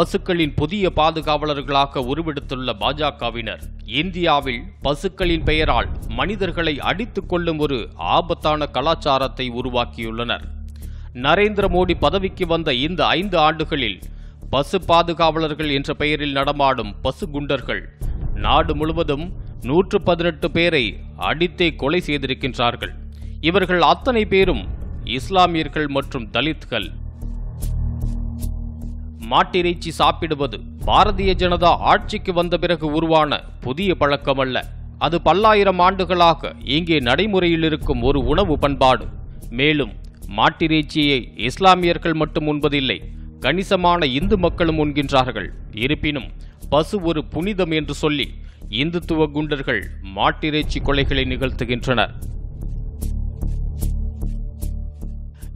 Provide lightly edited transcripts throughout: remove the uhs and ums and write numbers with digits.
பசுக்களின் புதிய பாதுகாவலர்களாக உருவெடுத்துள்ள பாஜகவினர் இந்தியாவில் பசுக்களின் பெயரால் மனிதர்களை அடித்துக் கொள்ளும் ஒரு ஆபத்தான கலாச்சாரத்தை உருவாக்கியுள்ளனர். நரேந்திர மோடி பதவிக்கு வந்த இந்த 5 ஆண்டுகளில் பசு பாதுகாவலர்கள் என்ற பெயரில் நடமாடும் பசு குண்டர்கள் நாடு முழுவதும் 118 பேரை அடித்தே கொலை செய்திருக்கின்றார்கள். இவர்கள் அத்தனை பேரும் இஸ்லாமியர்கள் மற்றும் தலித்கள். மாட்டிறைச்சி சாப்பிடுவது பாரதிய ஜனதா ஆட்சிக்கு வந்த பிறகு உருவான புதிய பழக்கமல்ல. அது பல்லாயிரம் ஆண்டுகளாக இங்கே நடைமுறையில் இருக்கும் ஒரு உணவு பண்பாடு. மேலும் மாட்டிறைச்சியை இஸ்லாமியர்கள் மட்டும் உண்பதில்லை, கணிசமான இந்து மக்களும் உண்கின்றார்கள். இருப்பினும் பசு ஒரு புனிதம் என்று சொல்லி இந்துத்துவ குண்டர்கள் மாட்டிறைச்சி கொலைகளை நிகழ்த்துகின்றனர்.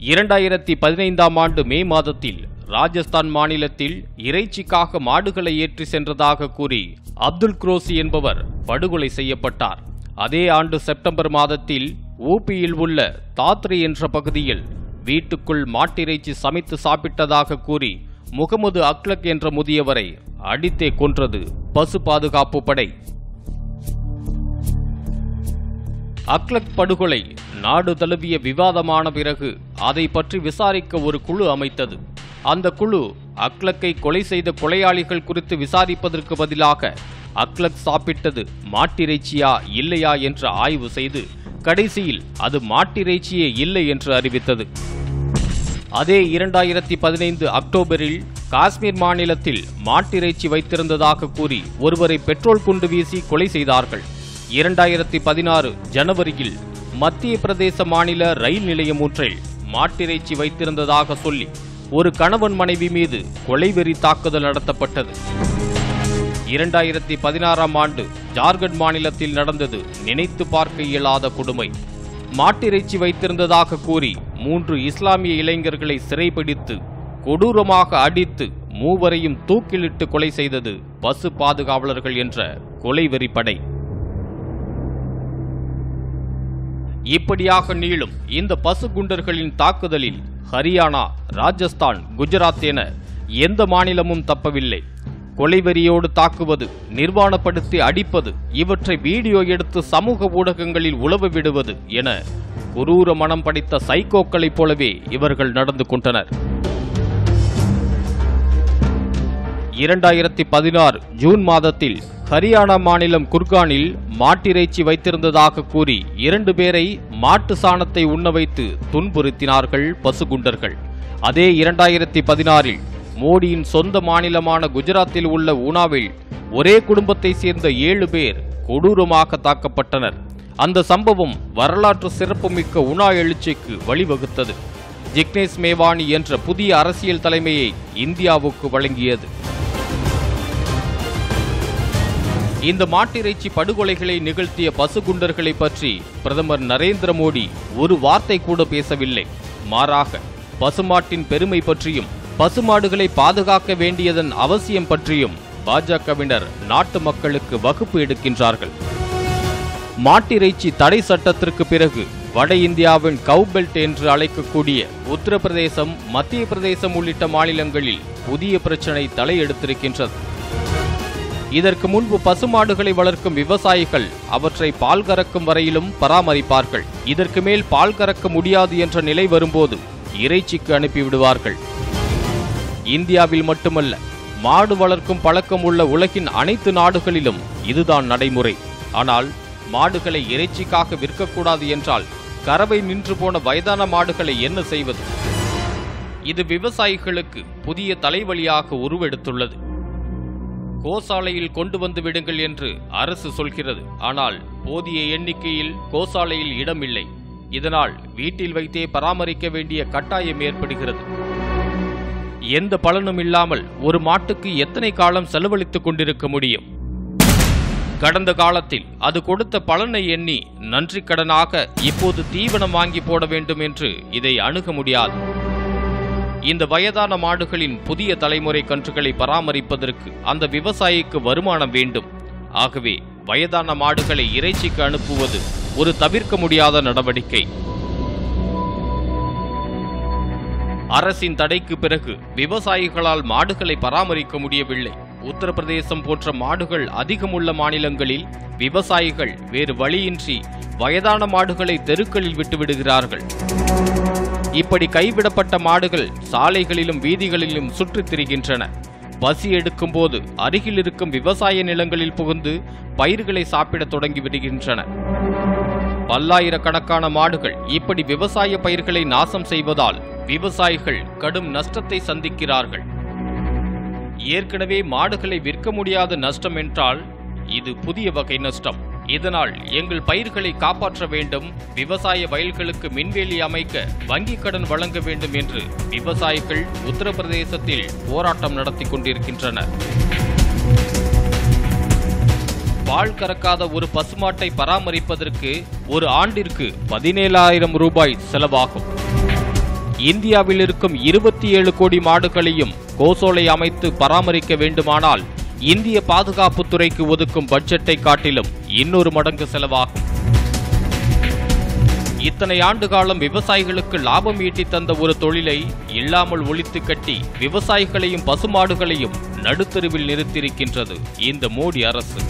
2015ஆம் ஆண்டு மே மாதத்தில் ராஜஸ்தான் மாநிலத்தில் இறைச்சிக்காக மாடுகளை ஏற்றி சென்றதாக கூறி அப்துல் குரோசி என்பவர் படுகொலை செய்யப்பட்டார். அதே ஆண்டு செப்டம்பர் மாதத்தில் ஊபியில் உள்ள தாத்ரி என்ற பகுதியில் வீட்டுக்குள் மாட்டிறைச்சி சமைத்து சாப்பிட்டதாக கூறி முகமது அக்லக் என்ற முதியவரை அடித்தே கொன்றது பசு பாதுகாப்பு படை. அக்லக் படுகொலை நாடு தழுவிய விவாதமான பிறகு அதை பற்றி விசாரிக்க ஒரு குழு அமைத்தது. அந்த குழு அக்லக்கை கொலை செய்த கொலையாளிகள் குறித்து விசாரிப்பதற்கு பதிலாக அக்லக் சாப்பிட்டது மாட்டிறைச்சியா இல்லையா என்று ஆய்வு செய்து கடைசியில் அது மாட்டிறைச்சியே இல்லை என்று அறிவித்தது. அதே 2015 அக்டோபரில் காஷ்மீர் மாநிலத்தில் மாட்டிறைச்சி வைத்திருந்ததாக கூறி ஒருவரை பெட்ரோல் குண்டு வீசி கொலை செய்தார்கள். 2016 ஜனவரியில் மத்திய பிரதேச மாநில ரயில் நிலையம் ஒன்றில் மாட்டிறைச்சி வைத்திருந்ததாக சொல்லி ஒரு கணவன் மனைவி மீது கொலைவெறி தாக்குதல் நடத்தப்பட்டது. 2016ஆம் ஆண்டு ஜார்க்கண்ட் மாநிலத்தில் நடந்தது நினைத்து பார்க்க இயலாத கொடுமை. மாட்டிறைச்சி வைத்திருந்ததாக கூறி 3 இஸ்லாமிய இளைஞர்களை சிறைபிடித்து கொடூரமாக அடித்து மூவரையும் தூக்கிலிட்டு கொலை செய்தது பசு பாதுகாவலர்கள் என்ற கொலைவெறி படை. இப்படியாக நீளும் இந்த பசு குண்டர்களின் தாக்குதலில் ஹரியானா, ராஜஸ்தான், குஜராத் என எந்த மாநிலமும் தப்பவில்லை. கொலைவெறியோடு தாக்குவது, நிர்வாணப்படுத்தி அடிப்பது, இவற்றை வீடியோ எடுத்து சமூக ஊடகங்களில் உலவ விடுவது என குரூர மனம் படைத்த சைக்கோக்களைப் போலவே இவர்கள் நடந்து கொண்டனர். 2016 ஜூன் மாதத்தில் ஹரியானா மாநிலம் குர்கானில் மாட்டிறைச்சி வைத்திருந்ததாக கூறி 2 பேரை மாட்டு சாணத்தை உண்ண வைத்து துன்புறுத்தினார்கள் பசுகுண்டர்கள். அதே 2016இல் மோடியின் சொந்த மாநிலமான குஜராத்தில் உள்ள ஊனாவில் ஒரே குடும்பத்தை சேர்ந்த 7 பேர் கொடூரமாக தாக்கப்பட்டனர். அந்த சம்பவம் வரலாற்று சிறப்புமிக்க உணா எழுச்சிக்கு வழிவகுத்தது. ஜிக்னேஷ் மேவானி என்ற புதிய அரசியல் தலைமையை இந்தியாவுக்கு வழங்கியது. இந்த மாட்டிறைச்சி படுகொலைகளை நிகழ்த்திய பசுகுண்டர்களை பற்றி பிரதமர் நரேந்திர மோடி ஒரு வார்த்தை கூட பேசவில்லை. மாறாக பசுமாட்டின் பெருமை பற்றியும் பசுமாடுகளை பாதுகாக்க வேண்டியதன் அவசியம் பற்றியும் பாஜகவினர் நாட்டு மக்களுக்கு வகுப்பு எடுக்கின்றார்கள். மாட்டிறைச்சி தடை சட்டத்திற்கு பிறகு வட இந்தியாவின் கவுபெல்ட் என்று அழைக்கக்கூடிய உத்தரப்பிரதேசம், மத்திய பிரதேசம் உள்ளிட்ட மாநிலங்களில் புதிய பிரச்சனை தலையெடுத்திருக்கின்றது. இதற்கு முன்பு பசுமாடுகளை வளர்க்கும் விவசாயிகள் அவற்றை பால் கறக்கும் வரையிலும் பராமரிப்பார்கள். இதற்கு மேல் பால் கறக்க முடியாது என்ற நிலை வரும்போது இறைச்சிக்கு அனுப்பிவிடுவார்கள். இந்தியாவில் மட்டுமல்ல, மாடு வளர்க்கும் பழக்கம் உள்ள உலகின் அனைத்து நாடுகளிலும் இதுதான் நடைமுறை. ஆனால் மாடுகளை இறைச்சிக்காக விற்கக்கூடாது என்றால் கறவை நின்று போன வயதான மாடுகளை என்ன செய்வது? இது விவசாயிகளுக்கு புதிய தலைவலியாக உருவெடுத்துள்ளது. கோசாலையில் கொண்டு வந்து விடுங்கள் என்று அரசு சொல்கிறது. ஆனால் போதிய எண்ணிக்கையில் கோசாலையில் இடமில்லை. இதனால் வீட்டில் வைத்தே பராமரிக்க வேண்டிய கட்டாயம் ஏற்படுகிறது. எந்த பலனும் இல்லாமல் ஒரு மாட்டுக்கு எத்தனை காலம் செலவழித்துக் கொண்டிருக்க முடியும்? கடந்த காலத்தில் அது கொடுத்த பலனை எண்ணி நன்றி கடனாக இப்போது தீவனம் வாங்கி போட வேண்டும் என்று இதை அணுக முடியாது. இந்த வயதான மாடுகளின் புதிய தலைமுறை கன்றுகளை பராமரிப்பதற்கு அந்த விவசாயிக்கு வருமானம் வேண்டும். ஆகவே வயதான மாடுகளை இறைச்சிக்கு அனுப்புவது ஒரு தவிர்க்க முடியாத நடவடிக்கை. அரசின் தடைக்கு பிறகு விவசாயிகளால் மாடுகளை பராமரிக்க முடியவில்லை. உத்தரப்பிரதேசம் போன்ற மாடுகள் அதிகமுள்ள மாநிலங்களில் விவசாயிகள் வேறு வழியின்றி வயதான மாடுகளை தெருக்களில் விட்டுவிடுகிறார்கள். இப்படி கைவிடப்பட்ட மாடுகள் சாலைகளிலும் வீதிகளிலும் சுற்றித் திரிகின்றன. பசி எடுக்கும் போது அருகில் இருக்கும் விவசாய நிலங்களில் புகுந்து பயிர்களை சாப்பிடத் தொடங்கிவிடுகின்றன. பல்லாயிரக்கணக்கான மாடுகள் இப்படி விவசாய பயிர்களை நாசம் செய்வதால் விவசாயிகள் கடும் நஷ்டத்தை சந்திக்கிறார்கள். ஏற்கனவே மாடுகளை விற்க முடியாத நஷ்டம் என்றால் இது புதிய வகை நஷ்டம். இதனால் எங்கள் பயிர்களை காப்பாற்ற வேண்டும், விவசாய வயல்களுக்கு மின்வேலி அமைக்க வங்கி கடன் வழங்க வேண்டும் என்று விவசாயிகள் உத்தரப்பிரதேசத்தில் போராட்டம் நடத்தி கொண்டிருக்கின்றனர். பால் கறக்காத ஒரு பசுமாட்டை பராமரிப்பதற்கு ஒரு ஆண்டிற்கு 17,000 ரூபாய் செலவாகும். இந்தியாவில் இருக்கும் 27 கோடி மாடுகளையும் கோசோலை அமைத்து பராமரிக்க வேண்டுமானால் இந்திய பாதுகாப்புத்துறைக்கு ஒதுக்கும் பட்ஜெட்டை காட்டிலும் 200 மடங்கு செலவாகும். இத்தனை ஆண்டு காலம் விவசாயிகளுக்கு லாபம் ஈட்டி தந்த ஒரு தொழிலை இல்லாமல் ஒழித்து கட்டி விவசாயிகளையும் பசுமாடுகளையும் நடுத்தெருவில் நிறுத்தியிருக்கின்றது இந்த மோடி அரசு.